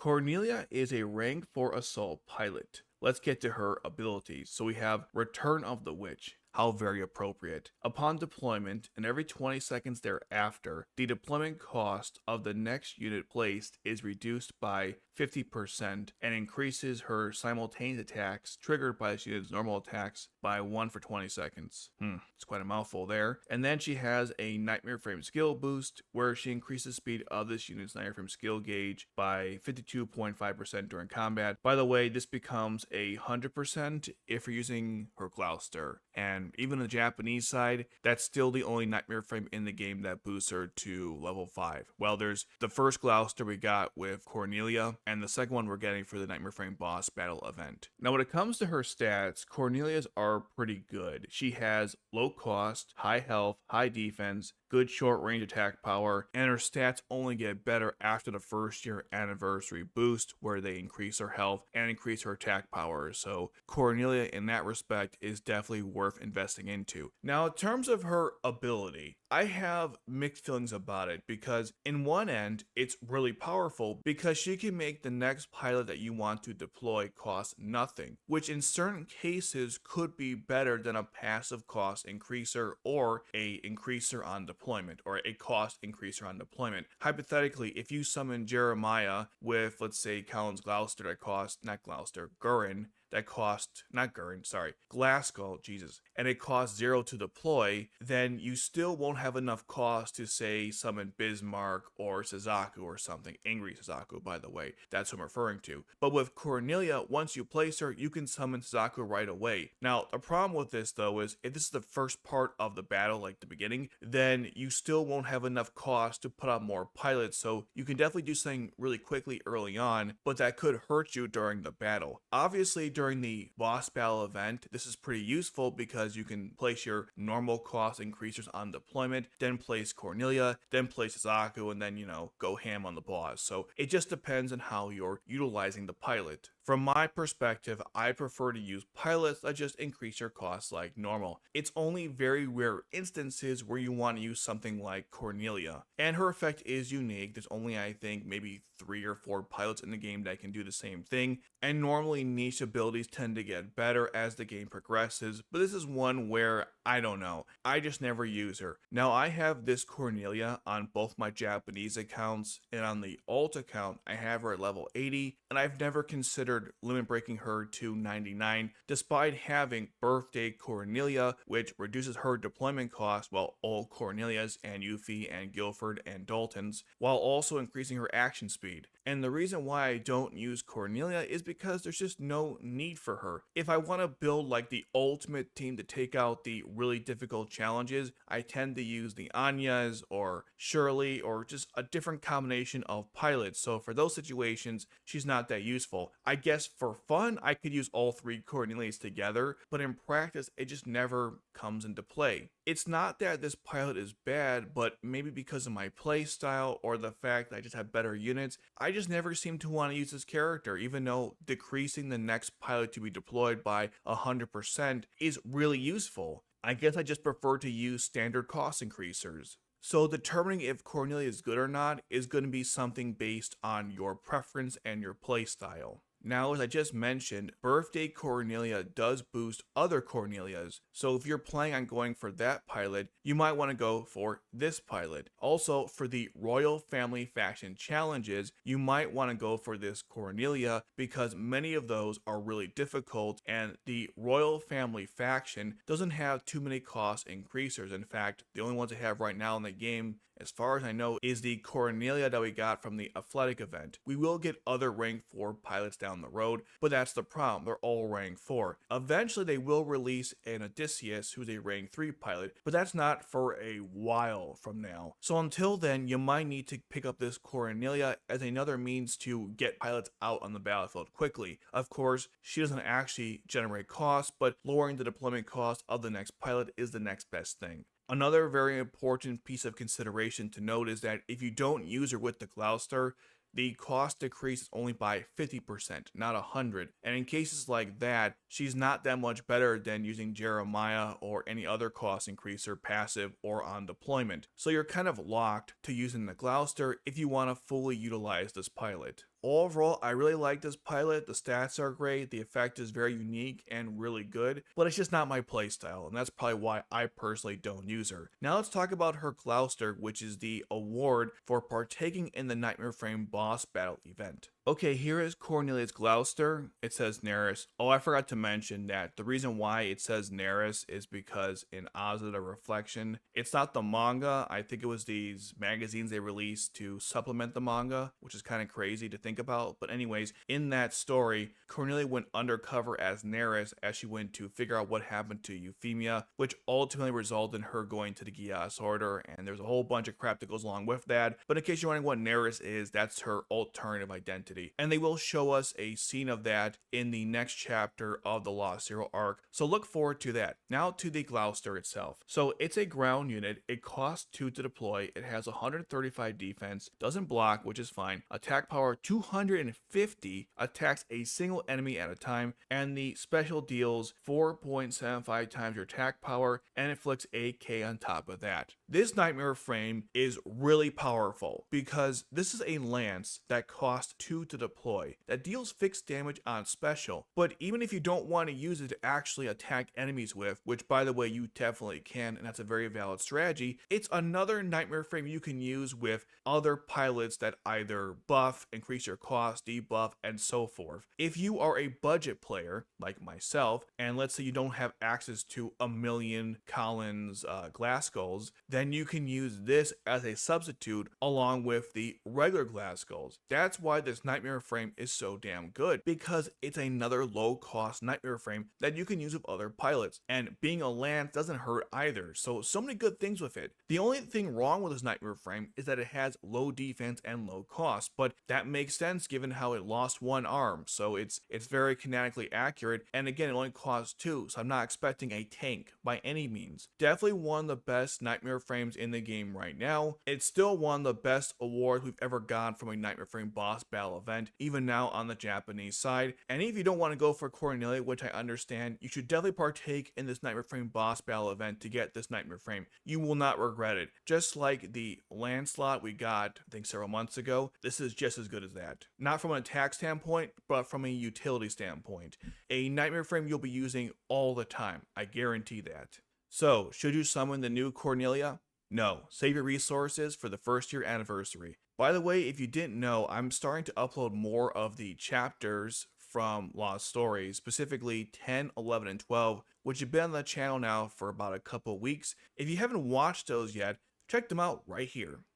Cornelia is a rank 4 assault pilot. Let's get to her abilities. So we have Return of the Witch. How very appropriate. Upon deployment, and every 20 seconds thereafter, the deployment cost of the next unit placed is reduced by 50% and increases her simultaneous attacks triggered by this unit's normal attacks by 1 for 20 seconds. It's quite a mouthful there. And then she has a Nightmare Frame skill boost where she increases speed of this unit's Nightmare Frame skill gauge by 52.5% during combat. By the way, this becomes 100% if you're using her Gloucester. And even on the Japanese side, that's still the only Nightmare Frame in the game that boosts her to level 5. Well, there's the first Gloucester we got with Cornelia, and the second one we're getting for the Nightmare Frame boss battle event. Now, when it comes to her stats, Cornelia's are pretty good. She has low cost, high health, high defense, good short range attack power, and her stats only get better after the first year anniversary boost where they increase her health and increase her attack power. So Cornelia in that respect is definitely worth investing into. Now in terms of her ability, I have mixed feelings about it because in one end, it's really powerful because she can make the next pilot that you want to deploy cost nothing, which in certain cases could be better than a passive cost increaser or a increaser on deployment or a cost increaser on deployment. Hypothetically, if you summon Jeremiah with, let's say, Colin's Gloucester that costs, not Gloucester, Gurin, that cost, not Gurin, sorry, Glasgow, Jesus, and it costs 0 to deploy, then you still won't have enough cost to, say, summon Bismarck or Suzaku or something. Angry Suzaku, by the way, that's who I'm referring to. But with Cornelia, once you place her, you can summon Suzaku right away. Now, the problem with this, though, is if this is the first part of the battle, like the beginning, then you still won't have enough cost to put out more pilots, so you can definitely do something really quickly early on, but that could hurt you during the battle. Obviously, during the boss battle event, this is pretty useful because you can place your normal cost increasers on deployment, then place Cornelia, then place Suzaku, and then, go ham on the boss. So it just depends on how you're utilizing the pilot. From my perspective, I prefer to use pilots that just increase your costs like normal. It's only very rare instances where you want to use something like Cornelia, and her effect is unique. There's only, I think, maybe 3 or 4 pilots in the game that can do the same thing, and normally niche abilities tend to get better as the game progresses, but this is one where, I don't know, I just never use her. Now, I have this Cornelia on both my Japanese accounts, and on the alt account, I have her at level 80, and I've never considered limit breaking her to 99, despite having Birthday Cornelia, which reduces her deployment cost, while all Cornelias and Yuffie and Guilford and Daltons, while also increasing her action speed. And the reason why I don't use Cornelia is because there's just no need for her. If I want to build like the ultimate team to take out the really difficult challenges, I tend to use the Anyas or Shirley or just a different combination of pilots. So for those situations, she's not that useful. I guess for fun, I could use all 3 Cornelias together, but in practice, it just never comes into play. It's not that this pilot is bad, but maybe because of my playstyle or the fact that I just have better units, I just never seem to want to use this character, even though decreasing the next pilot to be deployed by 100% is really useful. I guess I just prefer to use standard cost increasers. So determining if Cornelia is good or not is going to be something based on your preference and your playstyle. Now, as I just mentioned, Birthday Cornelia does boost other Cornelias, so if you're planning on going for that pilot, you might want to go for this pilot. Also, for the Royal Family Faction challenges, you might want to go for this Cornelia because many of those are really difficult, and the Royal Family Faction doesn't have too many cost increasers. In fact, the only ones they have right now in the game, as far as I know, is the Cornelia that we got from the Athletic event. We will get other rank 4 pilots down the road, but that's the problem, they're all rank 4. Eventually they will release an Odysseus who's a rank 3 pilot, but that's not for a while from now. So until then, you might need to pick up this Cornelia as another means to get pilots out on the battlefield quickly. Of course, she doesn't actually generate costs, but lowering the deployment cost of the next pilot is the next best thing. Another very important piece of consideration to note is that if you don't use her with the Gloucester, the cost decreases only by 50%, not 100. And in cases like that, she's not that much better than using Jeremiah or any other cost increaser passive or on deployment. So you're kind of locked to using the Gloucester if you want to fully utilize this pilot. Overall, I really like this pilot. The stats are great, the effect is very unique and really good, but it's just not my playstyle, and that's probably why I personally don't use her. Now let's talk about her Gloucester, which is the award for partaking in the Nightmare Frame boss battle event. Okay, here is Cornelia's Gloucester. It says Neris. Oh, I forgot to mention that the reason why it says Neris is because in Oz of the Reflection, it's not the manga. I think it was these magazines they released to supplement the manga, which is kind of crazy to think about. But anyways, in that story, Cornelia went undercover as Neris as she went to figure out what happened to Euphemia, which ultimately resulted in her going to the Gias Order, and there's a whole bunch of crap that goes along with that. But in case you're wondering what Neris is, that's her alternative identity. And they will show us a scene of that in the next chapter of the Lost Hero arc, so look forward to that. Now to the Gloucester itself. So it's a ground unit, it costs 2 to deploy, it has 135 defense, doesn't block, which is fine, attack power 250, attacks a single enemy at a time, and the special deals 4.75 times your attack power and inflicts AK on top of that. This Nightmare Frame is really powerful because this is a lance that costs 2 to deploy, that deals fixed damage on special, but even if you don't want to use it to actually attack enemies with, which by the way you definitely can, and that's a very valid strategy, it's another Nightmare Frame you can use with other pilots that either buff, increase your cost, debuff, and so forth. If you are a budget player, like myself, and let's say you don't have access to a million Collins glass skulls, then you can use this as a substitute along with the regular glass skulls. That's why this Nightmare Frame is so damn good, because it's another low cost Nightmare Frame that you can use with other pilots, and being a lance doesn't hurt either, so many good things with it. The only thing wrong with this Nightmare Frame is that it has low defense and low cost, but that makes sense given how it lost one arm, so it's very kinetically accurate, and again it only costs 2, so I'm not expecting a tank by any means. Definitely one of the best Nightmare Frames in the game right now. It's still one of the best awards we've ever gotten from a Nightmare Frame boss battle event, even now on the Japanese side. And if you don't want to go for Cornelia, which I understand, you should definitely partake in this Nightmare Frame boss battle event to get this Nightmare Frame. You will not regret it. Just like the Lancelot we got, I think several months ago, this is just as good as that. Not from an attack standpoint, but from a utility standpoint. A Nightmare Frame you'll be using all the time, I guarantee that. So, should you summon the new Cornelia? No, save your resources for the first year anniversary. By the way, if you didn't know, I'm starting to upload more of the chapters from Lost Stories, specifically 10, 11, and 12, which have been on the channel now for about a couple weeks. If you haven't watched those yet, check them out right here.